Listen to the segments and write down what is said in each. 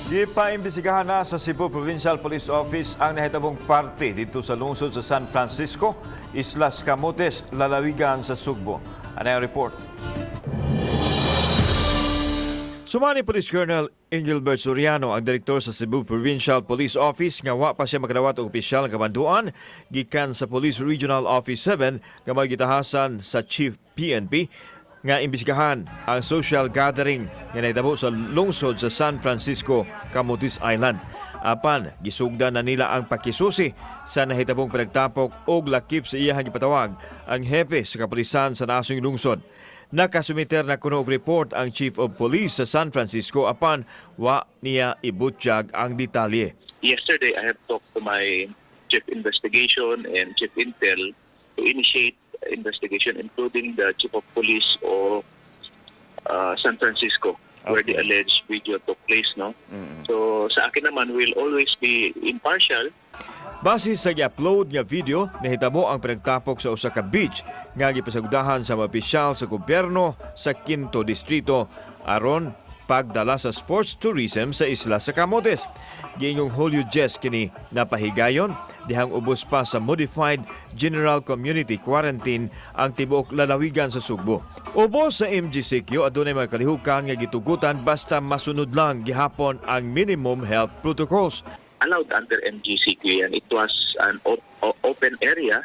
Ipaimbestigahan na sa Cebu Provincial Police Office ang nahitabong parte dito sa lungsod sa San Francisco, Islas Camotes, lalawigan sa Sugbo. Ano yung report? Sumani Police Colonel Engelbert Soriano ang direktor sa Cebu Provincial Police Office nga wa pa siya makadawat og opisyal nga kabanduan gikan sa Police Regional Office 7 nga magitahasan sa Chief PNP nga imbestigahan ang social gathering nga nahitabo sa lungsod sa San Francisco, Camotes Island. Apan, gisugdan na nila ang pakisusi sa nahitabong pinagtapok og lakip sa iyahang gipatawag ang hepe sa kapulisan sa nasong lungsod. Nakasumiter na kuno og report ang Chief of Police sa San Francisco apan wa niya ibutyag ang detalye. Yesterday, I have talked to my Chief Investigation and Chief Intel to initiate investigation, including the Chief of Police of San Francisco, where the alleged video took place. No? So sa akin naman, will always be impartial. Base sa i-upload nga video, nahitabo ang pinagtapok sa usa ka beach nga gipasagdahan sa mga opisyal sa gobyerno sa Quinto Distrito aron pagdala sa sports tourism sa isla sa Camotes. Giingong Julio Jess kini napahigayon dihang ubos pa sa modified general community quarantine ang tibuok lalawigan sa Sugbo. Ubos sa MGCQ adunay mga kalihukan nga gitugutan basta masunod lang gihapon ang minimum health protocols. Allowed under MGCQ, and it was an open area,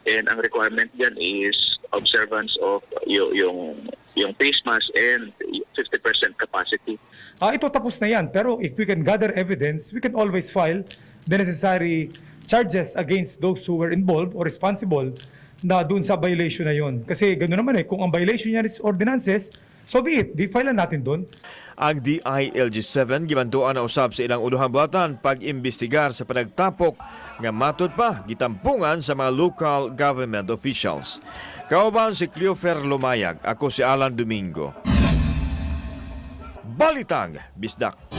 and ang requirement dyan is observance of yung face mask and 50% capacity. Ito tapos na yan, pero if we can gather evidence, we can always file the necessary charges against those who were involved or responsible na dun sa violation na yon. Kasi gano'n naman kung ang violation niya is ordinances, so be it, di-file natin dun. Ang DILG-7 gibantuan na usab sa ilang uluhang buhatan pag-imbestigar sa panagtapok nga matud pa gitampungan sa mga local government officials. Kauban si Cleofer Lumayag, ako si Alan Domingo. Balitang Bisdak.